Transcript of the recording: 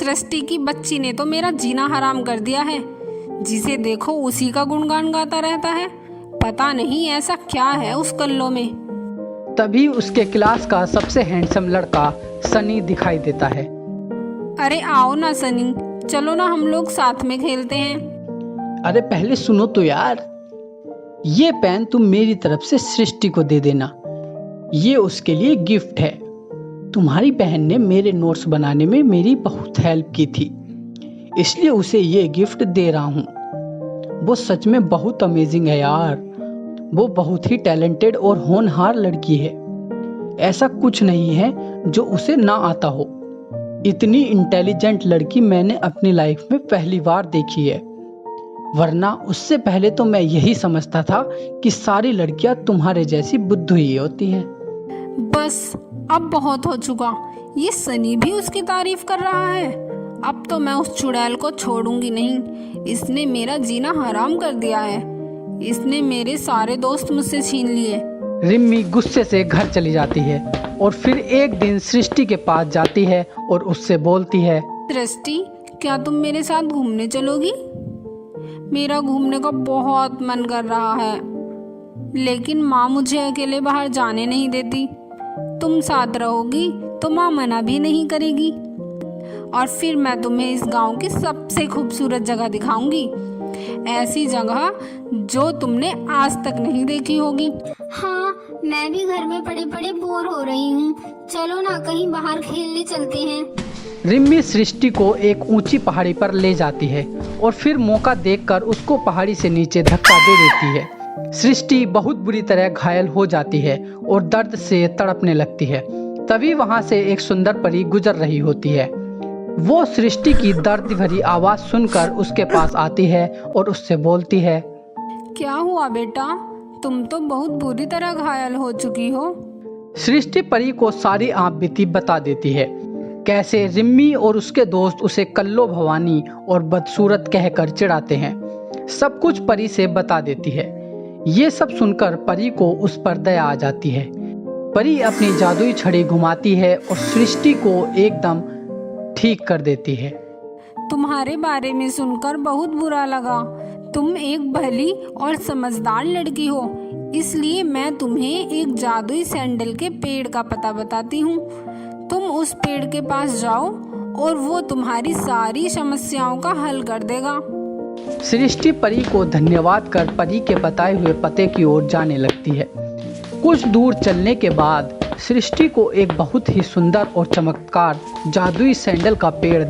सृष्टि की बच्ची ने तो मेरा जीना हराम कर दिया है। जिसे देखो उसी का गुणगान गाता रहता है। पता नहीं ऐसा क्या है उस कल्लो में। तभी उसके क्लास का सबसे हैंडसम लड़का सनी दिखाई देता है। अरे आओ ना सनी, चलो ना हम लोग साथ में खेलते हैं। अरे पहले सुनो तो यार, ये पेन तुम मेरी तरफ से सृष्टि को दे देना, ये उसके लिए गिफ्ट है। तुम्हारी बहन ने मेरे नोट्स बनाने में मेरी बहुत हेल्प की थी, इसलिए उसे ये गिफ्ट दे रहा हूँ। वो सच में बहुत अमेजिंग है यार। वो बहुत ही टैलेंटेड और होनहार लड़की है। ऐसा कुछ नहीं है जो उसे ना आता हो। इतनी इंटेलिजेंट लड़की मैंने अपनी लाइफ में पहली बार देखी है, वरना उससे पहले तो मैं यही समझता था कि सारी लड़कियां तुम्हारे जैसी बुद्धू ही होती हैं। बस अब बहुत हो चुका। ये सनी भी उसकी तारीफ कर रहा है। अब तो मैं उस चुड़ैल को छोड़ूंगी नहीं। इसने मेरा जीना हराम कर दिया है। इसने मेरे सारे दोस्त मुझसे छीन लिए। रिम्मी गुस्से से घर चली जाती है और फिर एक दिन सृष्टि के पास जाती है और उससे बोलती है, सृष्टि, क्या तुम मेरे साथ घूमने चलोगी? मेरा घूमने का बहुत मन कर रहा है, लेकिन माँ मुझे अकेले बाहर जाने नहीं देती। तुम साथ रहोगी तो माँ मना भी नहीं करेगी। और फिर मैं तुम्हें इस गांव की सबसे खूबसूरत जगह दिखाऊंगी। ऐसी जगह जो तुमने आज तक नहीं देखी होगी। हाँ, मैं भी घर में पड़े पड़े बोर हो रही हूँ। चलो ना कहीं बाहर खेलने चलते हैं। रिम्मी सृष्टि को एक ऊंची पहाड़ी पर ले जाती है और फिर मौका देखकर उसको पहाड़ी से नीचे धक्का दे देती है। सृष्टि बहुत बुरी तरह घायल हो जाती है और दर्द से तड़पने लगती है। तभी वहां से एक सुंदर परी गुजर रही होती है। वो सृष्टि की दर्द भरी आवाज सुनकर उसके पास आती है और उससे बोलती है, क्या हुआ बेटा? तुम तो बहुत बुरी तरह घायल हो चुकी हो। सृष्टि परी को सारी आप बीती बता देती है। कैसे रिम्मी और उसके दोस्त उसे कल्लो भवानी और बदसूरत कहकर चिढ़ाते हैं। सब कुछ परी से बता देती है। ये सब सुनकर परी को उस पर दया आ जाती है। परी अपनी जादुई छड़ी घुमाती है और सृष्टि को एकदम ठीक कर देती है। तुम्हारे बारे में सुनकर बहुत बुरा लगा। तुम एक भली और समझदार लड़की हो, इसलिए मैं तुम्हें एक जादुई सैंडल के पेड़ का पता बताती हूँ। तुम उस पेड़ के पास जाओ और वो तुम्हारी सारी समस्याओं का हल कर देगा। सृष्टि परी को धन्यवाद कर परी के बताए हुए पते की ओर जाने लगती है। कुछ दूर चलने के बाद सृष्टि को एक बहुत ही सुंदर और चमत्कार जादुई सैंडल का पेड़